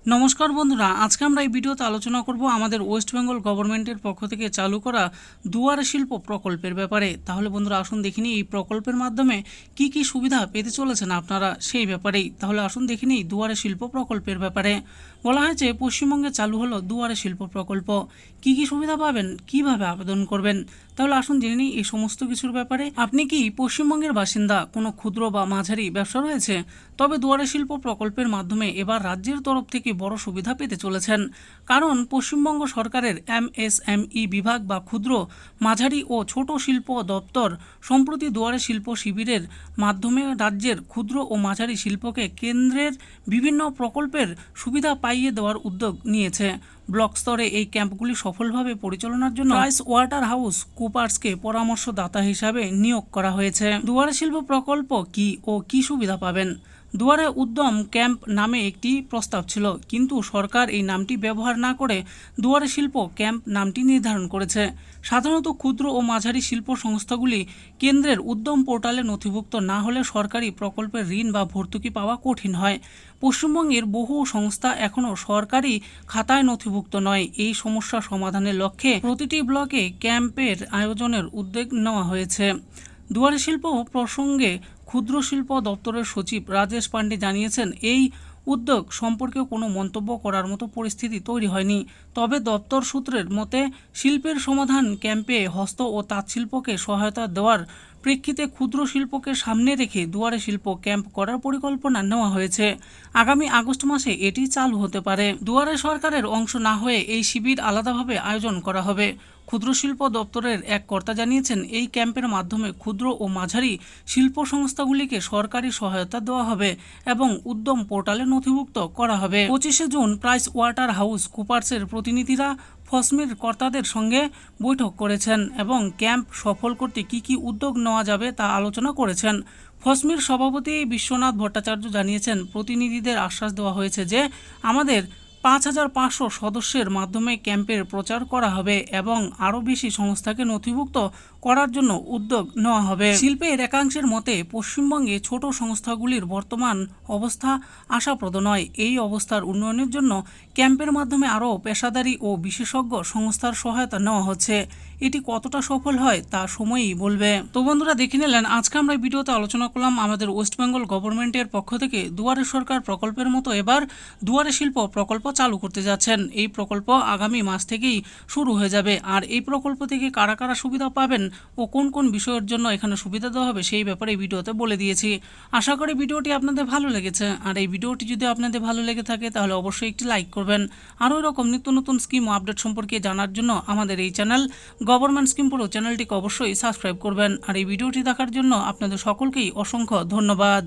নমস্কার বন্ধুরা, আজকে আমরা এই ভিডিওতে আলোচনা করব আমাদের ওয়েস্ট বেঙ্গল গভর্নমেন্টের পক্ষ থেকে চালু করা দুয়ারে শিল্প প্রকল্পের ব্যাপারে। তাহলে বন্ধুরা আসুন দেখে নিই এই প্রকল্পের মাধ্যমে কি কি সুবিধা পেতে চলেছেন আপনারা সেই ব্যাপারেই। তাহলে আসুন দেখে নিই দুয়ারে শিল্প প্রকল্পের ব্যাপারে। বলা হয়েছে পশ্চিমবঙ্গে চালু হলো দুয়ারে শিল্প প্রকল্প। কি কি সুবিধা পাবেন, কিভাবে আবেদন করবেন, তাহলে আসুন জেনে নিই এই সমস্ত কিছুর ব্যাপারে। আপনি কি পশ্চিমবঙ্গের বাসিন্দা, কোনো ক্ষুদ্র বা মাঝারি ব্যবসা রয়েছে, তবে দুয়ারে শিল্প প্রকল্পের মাধ্যমে এবার রাজ্যের তরফ থেকে বড় সুবিধা পেতে চলেছেন। কারণ পশ্চিমবঙ্গ সরকারের MSME বিভাগ বা ক্ষুদ্র, মাঝারি ও ছোট শিল্প দপ্তর সম্প্রতি দুয়ারে শিল্প শিবিরের মাধ্যমে রাজ্যের ক্ষুদ্র ও মাঝারি শিল্পকে কেন্দ্রের বিভিন্ন প্রকল্পের সুবিধা পাইয়ে দেওয়ার উদ্যোগ নিয়েছে। ব্লক স্তরে এই ক্যাম্পগুলি সফলভাবে পরিচালনার জন্য প্রাইস ওয়াটার হাউস কুপার্সকে পরামর্শদাতা হিসাবে নিয়োগ করা হয়েছে। দুয়ারে শিল্প প্রকল্প কি ও কি সুবিধা পাবেন? দুয়ারে উদ্যম ক্যাম্প নামে একটি প্রস্তাব ছিল, কিন্তু সরকার এই নামটি ব্যবহার না করে দুয়ারে শিল্প ক্যাম্প নামটি নির্ধারণ করেছে। সাধারণত ক্ষুদ্র ও মাঝারি শিল্প সংস্থাগুলি কেন্দ্রের উদ্যম পোর্টালে নথিভুক্ত না হলে সরকারি প্রকল্পের ঋণ বা ভর্তুকি পাওয়া কঠিন হয়। পশ্চিমবঙ্গের বহু সংস্থা এখনও সরকারি খাতায় নথিভুক্ত নয়। এই সমস্যা সমাধানের লক্ষ্যে প্রতিটি ব্লকে ক্যাম্পের আয়োজনের উদ্যোগ নেওয়া হয়েছে। দুয়ারে শিল্প প্রসঙ্গে ক্ষুদ্র শিল্প দপ্তরের সচিব রাজেশ পান্ডে জানিয়েছেন, এই উদ্যোগ সম্পর্কে কোনো মন্তব্য করার মতো পরিস্থিতি তৈরি হয়নি। তবে দপ্তর সূত্রের মতে শিল্পের সমাধান ক্যাম্পে হস্ত ও তাঁতশিল্পকে সহায়তা দেওয়ার প্রেক্ষিতে ক্ষুদ্র শিল্পকে সামনে রেখে দুয়ারে শিল্প ক্যাম্প করার পরিকল্পনা নেওয়া হয়েছে। আগামী আগস্ট মাসে এটি চালু হতে পারে। দুয়ারে সরকারের অংশ না হয়ে এই শিবির আলাদাভাবে আয়োজন করা হবে। ক্ষুদ্র শিল্প দপ্তরের এক কর্তা জানিয়েছেন, এই ক্যাম্পের মাধ্যমে ক্ষুদ্র ও মাঝারি শিল্প সংস্থাগুলিকে সরকারি সহায়তা দেওয়া হবে এবং উদ্যম পোর্টালে নথিভুক্ত করা হবে। 25শে জুন প্রাইস ওয়াটার হাউস কুপার্সের প্রতিনিধিরা ফসমির কর্তাদের সঙ্গে বৈঠক করেছেন এবং ক্যাম্প সফল করতে কি কি উদ্যোগ নেওয়া যাবে তা আলোচনা করেছেন। ফসমির সভাপতি বিশ্বনাথ ভট্টাচার্য জানিয়েছেন, প্রতিনিধিদের আশ্বাস দেওয়া হয়েছে যে আমাদের 5500 সদস্যের মাধ্যমে ক্যাম্পের প্রচার করা হবে এবং আরও বেশি সংস্থাকে নথিভুক্ত করার জন্য উদ্যোগ নেওয়া হবে। শিল্পের একাংশের মতে পশ্চিমবঙ্গে ছোট সংস্থাগুলির বর্তমান অবস্থা আশাপ্রদ নয়। এই অবস্থার উন্নয়নের জন্য ক্যাম্পের মাধ্যমে আরও পেশাদারি ও বিশেষজ্ঞ সংস্থার সহায়তা নেওয়া হচ্ছে। এটি কতটা সফল হয় তা সময়ই বলবে। তো বন্ধুরা দেখে নিলেন, আজকে আমরা ভিডিওতে আলোচনা করলাম আমাদের ওয়েস্ট বেঙ্গল গভর্নমেন্টের পক্ষ থেকে দুয়ারে সরকার প্রকল্পের মতো এবার দুয়ারে শিল্প প্রকল্প চালু করতে যাচ্ছেন। এই প্রকল্প আগামী মাস থেকেই শুরু হয়ে যাবে। আর এই প্রকল্প থেকে কারা কারা সুবিধা পাবেন ও কোন কোন বিষয়ের জন্য এখানে সুবিধা দেওয়া হবে সেই ব্যাপারে এই ভিডিওতে বলে দিয়েছি। আশা করি ভিডিওটি আপনাদের ভালো লেগেছে। আর এই ভিডিওটি যদি আপনাদের ভালো লেগে থাকে তাহলে অবশ্যই একটি লাইক করবেন। আরও এরকম নিত্য নতুন স্কিম ও আপডেট সম্পর্কে জানার জন্য আমাদের এই চ্যানেল গভর্নমেন্ট স্কিম পুরো চ্যানেলটিকে অবশ্যই সাবস্ক্রাইব করবেন। আর এই ভিডিওটি দেখার জন্য আপনাদের সকলকেই অসংখ্য ধন্যবাদ।